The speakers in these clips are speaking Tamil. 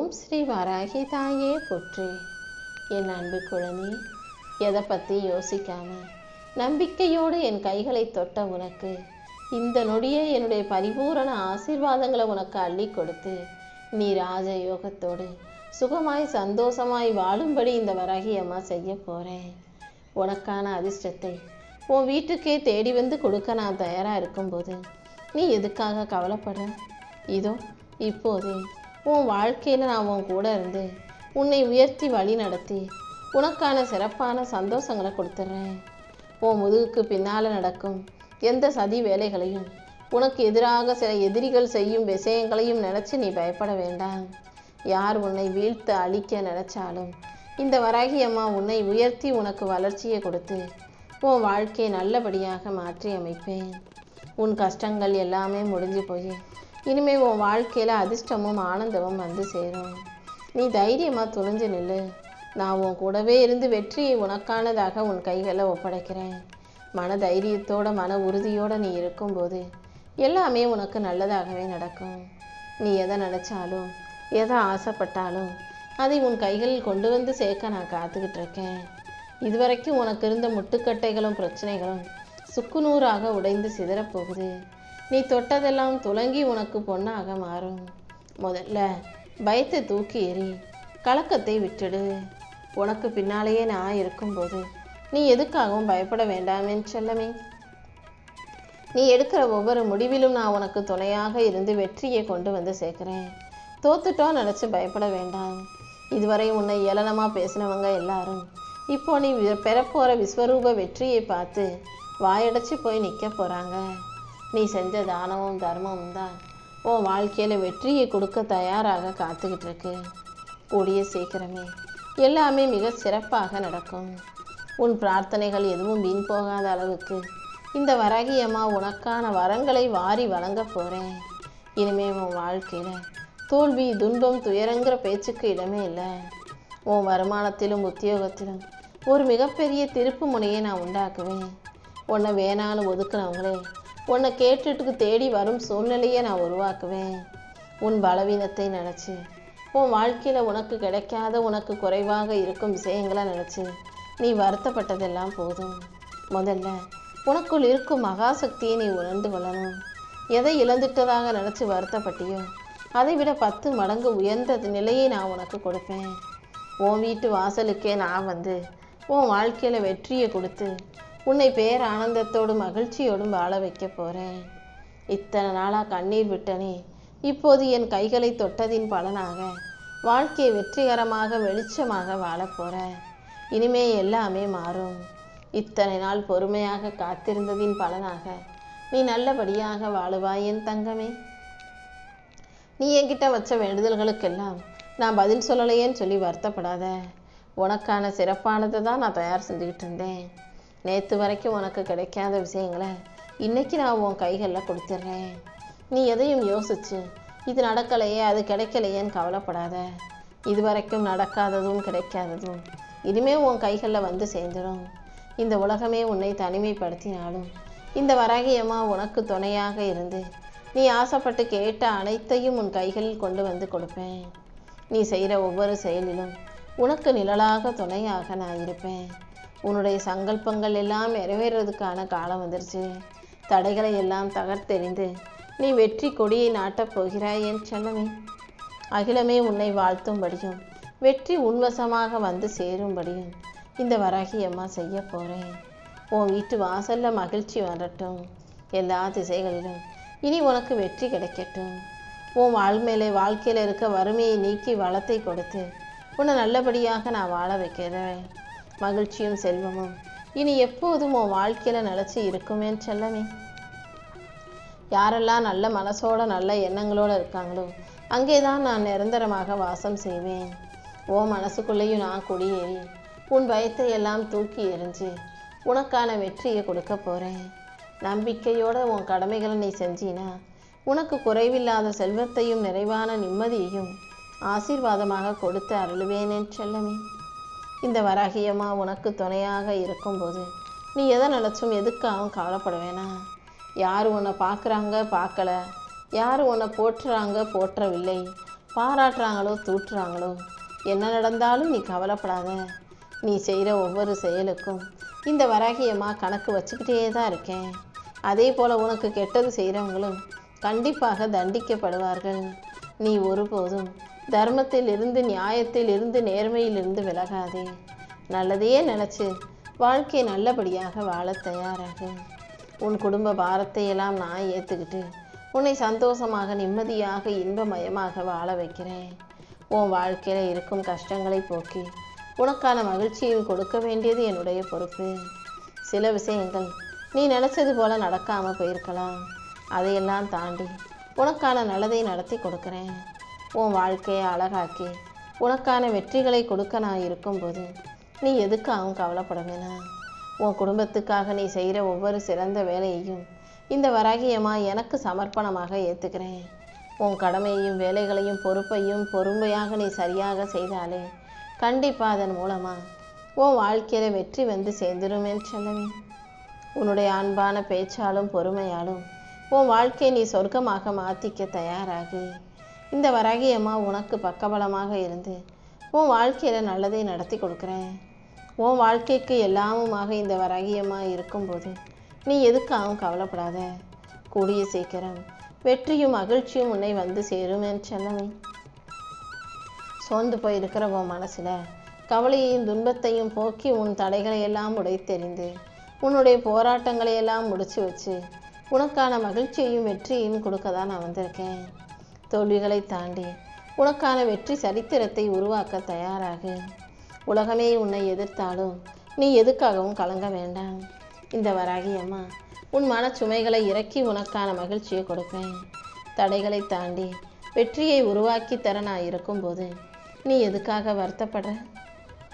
ஓம் ஸ்ரீ வராகி தாயே போற்றி. என் அன்பு குழந்தை, எதை பற்றி யோசிக்காம நம்பிக்கையோடு என் கைகளை தொட்ட உனக்கு இந்த நொடியே என்னுடைய பரிபூரண ஆசீர்வாதங்களை உனக்கு அள்ளி கொடுத்து நீ ராஜ யோகத்தோடு சுகமாய் சந்தோஷமாய் வாழும்படி இந்த வராகி அம்மா செய்ய போகிறேன். உனக்கான அதிர்ஷ்டத்தை உன் வீட்டுக்கே தேடி வந்து கொடுக்க நான் தயாராக இருக்கும்போது நீ எதுக்காக கவலைப்படுற? இதோ இப்போதே உன் வாழ்க்கையில் நான் உன் கூட இருந்து உன்னை உயர்த்தி வழி நடத்தி உனக்கான சிறப்பான சந்தோஷங்களை கொடுத்துட்றேன். உன் முதுகுக்கு பின்னால் நடக்கும் எந்த சதி வேலைகளையும் உனக்கு எதிராக சில எதிரிகள் செய்யும் விஷயங்களையும் நினச்சி நீ பயப்பட வேண்டாம். யார் உன்னை வீழ்த்த அழிக்க நினச்சாலும் இந்த வராகி அம்மா உன்னை உயர்த்தி உனக்கு வளர்ச்சியை கொடுத்து உன் வாழ்க்கையை நல்லபடியாக மாற்றி அமைப்பேன். உன் கஷ்டங்கள் எல்லாமே முடிஞ்சு போய் இனிமேல் உன் வாழ்க்கையில் அதிர்ஷ்டமும் ஆனந்தமும் வந்து சேரும். நீ தைரியமாக துணிஞ்சு நில்லு. நான் உன் கூடவே இருந்து வெற்றியை உனக்கானதாக உன் கைகளில் ஒப்படைக்கிறேன். மன தைரியத்தோட மன உறுதியோடு நீ இருக்கும்போது எல்லாமே உனக்கு நல்லதாகவே நடக்கும். நீ எதை நினச்சாலும் எதை ஆசைப்பட்டாலும் அதை உன் கைகளில் கொண்டு வந்து சேர்க்க நான் காத்துக்கிட்டு இருக்கேன். இதுவரைக்கும் உனக்கு இருந்த முட்டுக்கட்டைகளும் பிரச்சனைகளும் சுக்குநூறாக உடைந்து சிதறப்போகுது. நீ தொட்டதெல்லாம் துலங்கி உனக்கு பொன்னாக மாறும். முதல்ல பயத்தை தூக்கி எறி, கலக்கத்தை விட்டுடு. உனக்கு பின்னாலேயே நான் இருக்கும்போது நீ எதுக்காகவும் பயப்பட வேண்டாம் என் செல்லமே. நீ எடுக்கிற ஒவ்வொரு முடிவிலும் நான் உனக்கு துணையாக இருந்து வெற்றியை கொண்டு வந்து சேர்க்கிறேன். தோத்துட்டோம் நினச்சி பயப்பட வேண்டாம். இதுவரை உன்னை ஏளனமாக பேசினவங்க எல்லாரும் இப்போ நீ பெறப்போகிற விஸ்வரூப வெற்றியை பார்த்து வாயடைச்சி போய் நிற்க போகிறாங்க. நீ செஞ்ச தானமும் தர்மமும் தான் உன் வாழ்க்கையில் வெற்றியை கொடுக்க தயாராக காத்துக்கிட்டு இருக்கு. கூடிய சீக்கிரமே எல்லாமே மிக சிறப்பாக நடக்கும். உன் பிரார்த்தனைகள் எதுவும் வீண் போகாத அளவுக்கு இந்த வராகி அம்மா உனக்கான வரங்களை வாரி வழங்க போகிறேன். இனிமேல் உன் வாழ்க்கையில் தோல்வி துன்பம் துயரங்கிற பேச்சுக்கு இடமே இல்லை. உன் வருமானத்திலும் உத்தியோகத்திலும் ஒரு மிகப்பெரிய திருப்பு முனையை நான் உண்டாக்குவேன். உன்னை வேணான்னு ஒதுக்குனவங்களே உன்னை கேட்டுட்டு தேடி வரும் சூழ்நிலையை நான் உருவாக்குவேன். உன் பலவீனத்தை நினச்சி உன் வாழ்க்கையில் உனக்கு கிடைக்காத உனக்கு குறைவாக இருக்கும் விஷயங்களை நினச்சி நீ வருத்தப்பட்டதெல்லாம் போதும். முதல்ல உனக்குள் இருக்கும் மகாசக்தியை நீ உணர்ந்து கொள்ளணும். எதை இழந்துட்டதாக நினச்சி வருத்தப்பட்டியோ அதை விட 10 மடங்கு உயர்ந்த நிலையை நான் உனக்கு கொடுப்பேன். உன் வீட்டு வாசலுக்கே நான் வந்து உன் வாழ்க்கையில் வெற்றியை கொடுத்து உன்னை பேர் ஆனந்தத்தோடும் மகிழ்ச்சியோடும் வாழ வைக்க போகிறேன். இத்தனை நாளாக கண்ணீர் விட்டனே, இப்போது என் கைகளை தொட்டதின் பலனாக வாழ்க்கையை வெற்றிகரமாக வெளிச்சமாக வாழ போகிறேன். இனிமே எல்லாமே மாறும். இத்தனை நாள் பொறுமையாக காத்திருந்ததின் பலனாக நீ நல்லபடியாக வாழுவாய் என் தங்கமே. நீ என்கிட்ட வச்ச வேண்டுதல்களுக்கெல்லாம் நான் பதில் சொல்லலையேன்னு சொல்லி வருத்தப்படாத. உனக்கான சிறப்பானதை தான் நான் தயார் செஞ்சுக்கிட்டு இருந்தேன். நேற்று வரைக்கும் உனக்கு கிடைக்காத விஷயங்களை இன்றைக்கி நான் உன் கைகளில் கொடுத்துட்றேன். நீ எதையும் யோசிச்சு இது நடக்கலையே அது கிடைக்கலையேன்னு கவலைப்படாத. இது வரைக்கும் நடக்காததும் கிடைக்காததும் இனிமேல் உன் கைகளில் வந்து சேர்ந்துடும். இந்த உலகமே உன்னை தனிமைப்படுத்தினாலும் இந்த வராகி அம்மா உனக்கு துணையாக இருந்து நீ ஆசைப்பட்டு கேட்ட அனைத்தையும் உன் கைகளில் கொண்டு வந்து கொடுப்பேன். நீ செய்கிற ஒவ்வொரு செயலிலும் உனக்கு நிழலாக துணையாக நான் இருப்பேன். உன்னுடைய சங்கல்பங்கள் எல்லாம் நிறைவேறதுக்கான காலம் வந்துருச்சு. தடைகளை எல்லாம் தகர்த்தெறிந்து நீ வெற்றி கொடியை நாட்டப் போகிறாய் என் செல்லமே. அகிலமே உன்னை வாழ்த்தும்படியும் வெற்றி உன்வசமாக வந்து சேரும்படியும் இந்த வராகி அம்மா செய்ய போகிறேன். உன் வீட்டு வாசலில் மகிழ்ச்சி வரட்டும். எல்லா திசைகளிலும் இனி உனக்கு வெற்றி கிடைக்கட்டும். உன் வாழ்க்கையில் இருக்க வறுமையை நீக்கி வளத்தை கொடுத்து உன்னை நல்லபடியாக நான் வாழ வைக்கிறேன். மகிழ்ச்சியும் செல்வமும் இனி எப்போதும் உன் வாழ்க்கையில் நிலச்சி இருக்குமேன்னு செல்லமே. யாரெல்லாம் நல்ல மனசோட நல்ல எண்ணங்களோடு இருக்காங்களோ அங்கே தான் நான் நிரந்தரமாக வாசம் செய்வேன். உன் மனசுக்குள்ளேயும் நான் குடியேறி உன் பயத்தை எல்லாம் தூக்கி எறிஞ்சு உனக்கான வெற்றியை கொடுக்க போகிறேன். நம்பிக்கையோட உன் கடமைகளை நீ செஞ்சினா உனக்கு குறைவில்லாத செல்வத்தையும் நிறைவான நிம்மதியையும் ஆசீர்வாதமாக கொடுத்து அருளுவேனேன் செல்லமே. இந்த வராகி அம்மா உனக்கு துணையாக இருக்கும்போது நீ எதை நினச்சும் எதுக்காகவும் கவலைப்பட வேணாம். யார் உன்னை பார்க்குறாங்க பார்க்கல, யார் உன்னை போற்றுறாங்க போற்றவில்லை, பாராட்டுறாங்களோ தூற்றுறாங்களோ என்ன நடந்தாலும் நீ கவலைப்படாத. நீ செய்கிற ஒவ்வொரு செயலுக்கும் இந்த வராகியம்மா கணக்கு வச்சுக்கிட்டே தான் இருக்கேன். அதே போல் உனக்கு கெட்டது செய்கிறவங்களும் கண்டிப்பாக தண்டிக்கப்படுவார்கள். நீ ஒருபோதும் தர்மத்தில் இருந்து, நியாயத்தில் இருந்து, நேர்மையில் இருந்து விலகாதே. நல்லதையே நினச்சி வாழ்க்கையை நல்லபடியாக வாழ தயாராகும். உன் குடும்ப பாரத்தையெல்லாம் நான் ஏற்றுக்கிட்டு உன்னை சந்தோஷமாக, நிம்மதியாக, இன்பமயமாக வாழ வைக்கிறேன். உன் வாழ்க்கையில் இருக்கும் கஷ்டங்களை போக்கி உனக்கான மகிழ்ச்சியும் கொடுக்க வேண்டியது என்னுடைய பொறுப்பு. சில விஷயங்கள் நீ நினச்சது போல் நடக்காமல் போயிருக்கலாம். அதையெல்லாம் தாண்டி உனக்கான நல்லதை நடத்தி கொடுக்குறேன். உன் வாழ்க்கையை அழகாக்கி உனக்கான வெற்றிகளை கொடுக்க நான் இருக்கும்போது நீ எதுக்காகவும் கவலைப்பட வேணாம். உன் குடும்பத்துக்காக நீ செய்கிற ஒவ்வொரு சிறந்த வேலையையும் இந்த வராகியம்மா எனக்கு சமர்ப்பணமாக ஏற்றுக்கிறேன். உன் கடமையையும் வேலைகளையும் பொறுப்பையும் பொறுமையாக நீ சரியாக செய்தாலே கண்டிப்பாக அதன் மூலமாக உன் வாழ்க்கையில் வெற்றி வந்து சேர்ந்துடும் என்று சொல்லவே. உன்னுடைய அன்பான பேச்சாலும் பொறுமையாலும் உன் வாழ்க்கையை நீ சொர்க்கமாக மாற்றிக்க தயாராகி இந்த வராகியம்மா உனக்கு பக்கபலமாக இருந்து உன் வாழ்க்கையில் நல்லதை நடத்தி கொடுக்குறேன். உன் வாழ்க்கைக்கு எல்லாமுமாக இந்த வராகியம்மா இருக்கும்போது நீ எதுக்காகவும் கவலைப்படாத. கூடிய சீக்கிரம் வெற்றியும் மகிழ்ச்சியும் உன்னை வந்து சேரும் என்று சொல்லவே. சோர்ந்து போயிருக்கிற உன் மனசில் கவலையையும் துன்பத்தையும் போக்கி உன் தடைகளை எல்லாம் உடைத்தெறிந்து உன்னுடைய போராட்டங்களை எல்லாம் முடிச்சு வச்சு உனக்கான மகிழ்ச்சியையும் வெற்றியையும் கொடுக்க தான் நான் வந்திருக்கேன். தோல்விகளை தாண்டி உனக்கான வெற்றி சரித்திரத்தை உருவாக்க தயாராகு. உலகமே உன்னை எதிர்த்தாலும் நீ எதுக்காகவும் கலங்க வேண்டாம். இந்த வராகியம்மா உன் மனச்சுமைகளை இறக்கி உனக்கான மகிழ்ச்சியை கொடுப்பேன். தடைகளை தாண்டி வெற்றியை உருவாக்கி தர நான் இருக்கும்போது நீ எதுக்காக வருத்தப்படுற?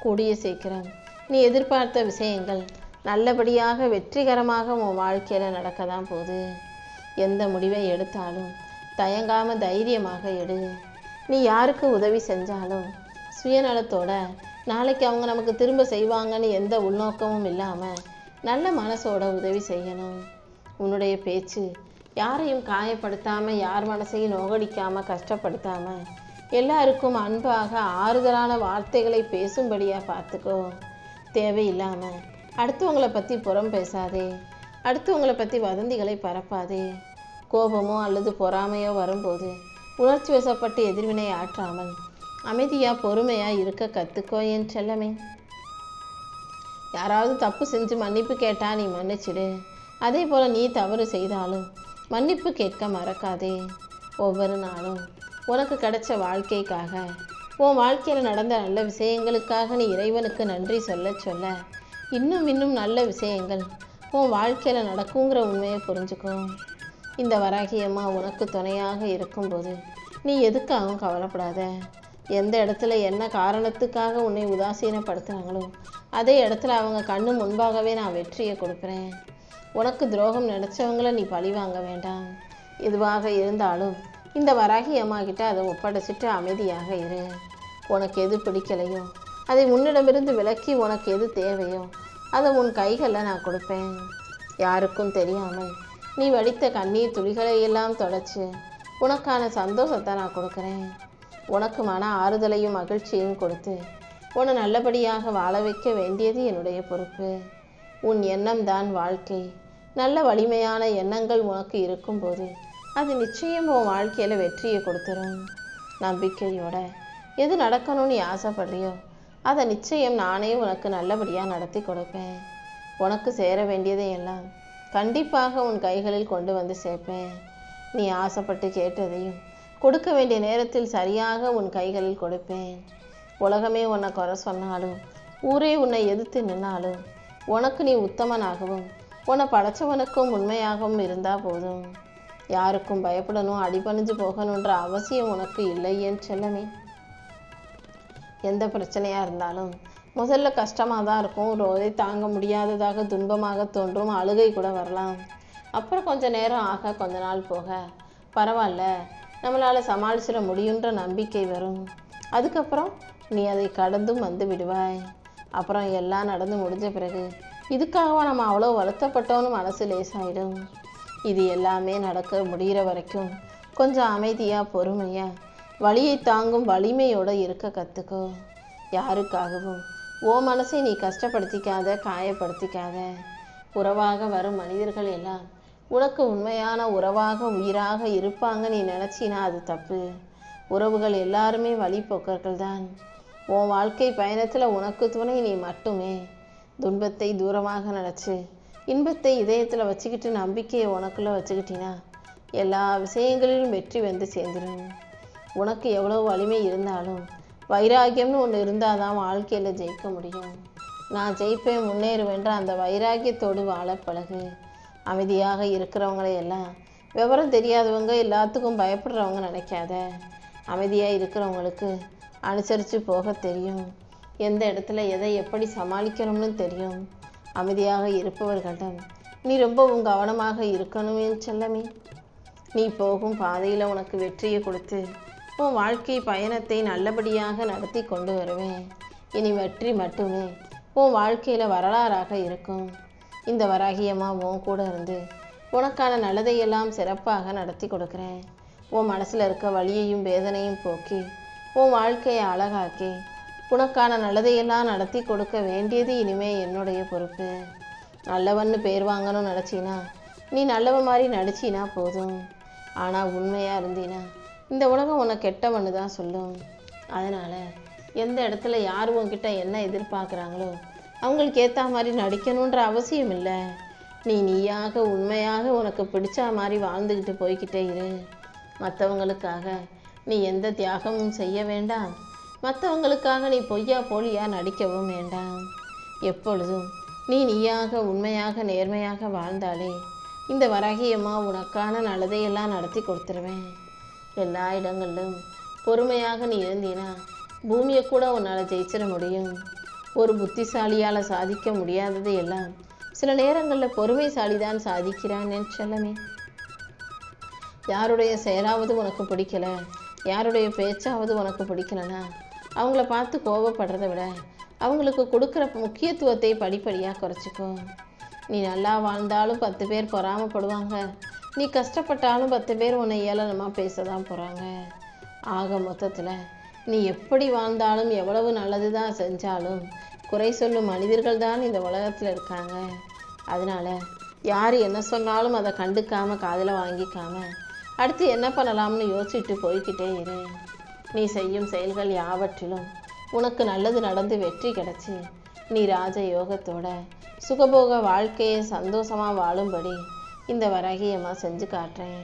கூடிய சீக்கிரம் நீ எதிர்பார்த்த விஷயங்கள் நல்லபடியாக வெற்றிகரமாக உன் வாழ்க்கையில் நடக்க தான் போகுது. எந்த முடிவை எடுத்தாலும் தயங்காமல் தைரியமாக எடு. நீ யாருக்கு உதவி செஞ்சாலும் சுயநலத்தோட நாளைக்கு அவங்க நமக்கு திரும்ப செய்வாங்கன்னு எந்த உள்நோக்கமும் இல்லாமல் நல்ல மனசோட உதவி செய்யணும். உன்னுடைய பேச்சு யாரையும் காயப்படுத்தாமல், யார் மனசையும் நோகடிக்காமல், கஷ்டப்படுத்தாமல் எல்லாருக்கும் அன்பாக ஆறுதலான வார்த்தைகளை பேசும்படியாக பார்த்துக்கோ. தேவையில்லாமல் அடுத்தவங்களை பற்றி புறம் பேசாதே. அடுத்தவங்களை பற்றி வதந்திகளை பரப்பாதே. கோபமோ அல்லது பொறாமையோ வரும்போது உணர்ச்சி வசப்பட்டு எதிர்வினை ஆற்றாமல் அமைதியாக பொறுமையாக இருக்க கற்றுக்கோ என் செல்லமே. யாராவது தப்பு செஞ்சு மன்னிப்பு கேட்டால் நீ மன்னிச்சிடு. அதே போல் நீ தவறு செய்தாலும் மன்னிப்பு கேட்க மறக்காதே. ஒவ்வொரு நாளும் உனக்கு கிடைச்ச வாழ்க்கைக்காக, உன் வாழ்க்கையில் நடந்த நல்ல விஷயங்களுக்காக நீ இறைவனுக்கு நன்றி சொல்ல சொல்ல இன்னும் நல்ல விஷயங்கள் உன் வாழ்க்கையில் நடக்குங்கிற உண்மையை புரிஞ்சுக்கோ. இந்த வராகியம்மா உனக்கு துணையாக இருக்கும்போது நீ எதுக்காகவும் கவலைப்படாத. எந்த இடத்துல என்ன காரணத்துக்காக உன்னை உதாசீனப்படுத்துகிறாங்களோ அதே இடத்துல அவங்க கண்ணு முன்பாகவே நான் வெற்றியை கொடுக்குறேன். உனக்கு துரோகம் நினச்சவங்களை நீ பழி வாங்க வேண்டாம். எதுவாக இருந்தாலும் இந்த வராகி அம்மா கிட்ட அதை ஒப்படைச்சிட்டு அமைதியாக இரு. உனக்கு எது பிடிக்கலையோ அதை உன்னிடமிருந்து விலக்கி உனக்கு எது தேவையோ அதை உன் கைகளில் நான் கொடுப்பேன். யாருக்கும் தெரியாமல் நீ வடித்த கண்ணீர் துளிகளை எல்லாம் தொடச்சி உனக்கான சந்தோஷத்தை நான் கொடுக்குறேன். உனக்கு மன ஆறுதலையும் மகிழ்ச்சியையும் கொடுத்து உன்னை நல்லபடியாக வாழ வைக்க வேண்டியது என்னுடைய பொறுப்பு. உன் எண்ணம் தான் வாழ்க்கை. நல்ல வலிமையான எண்ணங்கள் உனக்கு இருக்கும்போது அது நிச்சயம் உன் வாழ்க்கையில் வெற்றியை கொடுத்துரும். நம்பிக்கையோட எது நடக்கணும்னு நீ ஆசைப்படுறியோ அதை நிச்சயம் நானே உனக்கு நல்லபடியாக நடத்தி கொடுப்பேன். உனக்கு சேர வேண்டியதையெல்லாம் கண்டிப்பாக உன் கைகளில் கொண்டு வந்து சேர்ப்பேன். நீ ஆசைப்பட்டு கேட்டதையும் கொடுக்க வேண்டிய நேரத்தில் சரியாக உன் கைகளில் கொடுப்பேன். உலகமே உன்னை குறை சொன்னாலும், ஊரே உன்னை எதிர்த்து நின்னாலும், உனக்கு நீ உத்தமனாகவும் உன்னை படைச்சவனுக்கும் உண்மையாகவும் இருந்தால் போதும். யாருக்கும் பயப்படணும், அடிபணிஞ்சு போகணுன்ற அவசியம் உனக்கு இல்லை என் செல்லமே. எந்த பிரச்சனையாக இருந்தாலும் முதல்ல கஷ்டமாக தான் இருக்கும். ரோதை தாங்க முடியாததாக துன்பமாக தோன்றும். அழுகை கூட வரலாம். அப்புறம் கொஞ்சம் நேரம் ஆக, கொஞ்ச நாள் போக பரவாயில்ல, நம்மளால் சமாளிச்சிட முடியுன்ற நம்பிக்கை வரும். அதுக்கப்புறம் நீ அதை கடந்தும் வந்து விடுவாய். அப்புறம் எல்லாம் நடந்து முடிஞ்ச பிறகு இதுக்காகவா நம்ம அவ்வளோ வருத்தப்பட்டோன்னு மனசு லேசாயிடும். இது எல்லாமே நடக்க முடிகிற வரைக்கும் கொஞ்சம் அமைதியாக பொறுமையாக வலியை தாங்கும் வலிமையோடு இருக்க கற்றுக்கோ. யாருக்காகவும் ஓ மனசை நீ கஷ்டப்படுத்திக்காத, காயப்படுத்திக்காத. உறவாக வரும் மனிதர்கள் எல்லாம் உனக்கு உண்மையான உறவாக உயிராக இருப்பாங்க நீ நினச்சினா அது தப்பு. உறவுகள் எல்லாருமே வழிபோக்கர்கள் தான். உன் வாழ்க்கை பயணத்தில் உனக்கு துணை நீ மட்டுமே. துன்பத்தை தூரமாக நினச்சி இன்பத்தை இதயத்தில் வச்சுக்கிட்டு நம்பிக்கையை உனக்குள்ளே வச்சுக்கிட்டினா எல்லா விஷயங்களிலும் வெற்றி வந்து சேர்ந்துடும். உனக்கு எவ்வளோ வலிமை இருந்தாலும் வைராக்கியம்னு ஒன்று இருந்தால் தான் வாழ்க்கையில் ஜெயிக்க முடியும். நான் ஜெயிப்பேன், முன்னேறுவேன்ற அந்த வைராக்கியத்தோடு வாழ பழகு. அமைதியாக இருக்கிறவங்களை எல்லாம் விவரம் தெரியாதவங்க, எல்லாத்துக்கும் பயப்படுறவங்க நினைக்காத. அமைதியாக இருக்கிறவங்களுக்கு அனுசரித்து போக தெரியும். எந்த இடத்துல எதை எப்படி சமாளிக்கணும்னு தெரியும். அமைதியாக இருப்பவர்களிடம் நீ ரொம்பவும் கவனமாக இருக்கணும் என் செல்லமே. நீ போகும் பாதையில் உனக்கு வெற்றியை கொடுத்து உன் வாழ்க்கை பயணத்தை நல்லபடியாக நடத்தி கொண்டு வருவேன். இனி வெற்றி மட்டுமே உன் வாழ்க்கையில் வரலாறாக இருக்கும். இந்த வராகியம்மா உன் கூட இருந்து உனக்கான நல்லதையெல்லாம் சிறப்பாக நடத்தி கொடுக்குறேன். உன் மனசில் இருக்க வலியையும் வேதனையும் போக்கி உன் வாழ்க்கையை அழகாக்கி உனக்கான நல்லதையெல்லாம் நடத்தி கொடுக்க வேண்டியது இனிமே என்னுடைய பொறுப்பு. நல்லவன்னு பேர் வாங்கணும்னு நினச்சினா நீ நல்லவன் மாதிரி நடிச்சினா போதும். ஆனால் உண்மையாக இருந்தீனா இந்த உலகம் உன்னை கெட்டவன்னு தான் சொல்லும். அதனால் எந்த இடத்துல யார் உன்கிட்ட என்ன எதிர்பார்க்குறாங்களோ அவங்களுக்கு ஏற்ற மாதிரி நடிக்கணுன்ற அவசியம் இல்லை. நீ நீயாக உண்மையாக உனக்கு பிடிச்ச மாதிரி வாழ்ந்துக்கிட்டு போய்கிட்டே இரு. மற்றவங்களுக்காக நீ எந்த தியாகமும் செய்ய வேண்டாம். மற்றவங்களுக்காக நீ பொய்யா போலியா நடிக்கவும் வேண்டாம். எப்பொழுதும் நீ நீயாக உண்மையாக நேர்மையாக வாழ்ந்தாலே இந்த வராகியம்மா உனக்கான நல்லதையெல்லாம் நடத்தி கொடுத்துருவேன். எல்லா இடங்களிலும் பொறுமையாக நீ இருந்தீனா பூமியை கூட உன்னால் ஜெயிச்சிட முடியும். ஒரு புத்திசாலியால் சாதிக்க முடியாதது எல்லாம் சில நேரங்களில் பொறுமைசாலி தான் சாதிக்கிறான் என் செல்லமே. யாருடைய செயலாவது உனக்கு பிடிக்கல, யாருடைய பேச்சாவது உனக்கு பிடிக்கலனா அவங்கள பார்த்து கோபப்படுறதை விட அவங்களுக்கு கொடுக்குற முக்கியத்துவத்தை படிப்படியாக குறைச்சிக்கோ. நீ நல்லா வாழ்ந்தாலும் 10 பேர் பொறாமப்படுவாங்க. நீ கஷ்டப்பட்டாலும் 10 பேர் உன்னை ஏளனமாக பேச தான் போகிறாங்க. ஆக மொத்தத்தில் நீ எப்படி வாழ்ந்தாலும் எவ்வளவு நல்லது தான் செஞ்சாலும் குறை சொல்லும் மனிதர்கள் தான் இந்த உலகத்தில் இருக்காங்க. அதனால் யார் என்ன சொன்னாலும் அதை கண்டுக்காமல் காதில் வாங்கிக்காம அடுத்து என்ன பண்ணலாம்னு யோசிச்சுட்டு போய்கிட்டே இரு. நீ செய்யும் செயல்கள் யாவற்றிலும் உனக்கு நல்லது நடந்து வெற்றி கிடைச்சி நீ ராஜ யோகத்தோட சுகபோக வாழ்க்கையை சந்தோஷமாக வாழும்படி இந்த வராகியம்மா செஞ்சு காட்டுறேன்.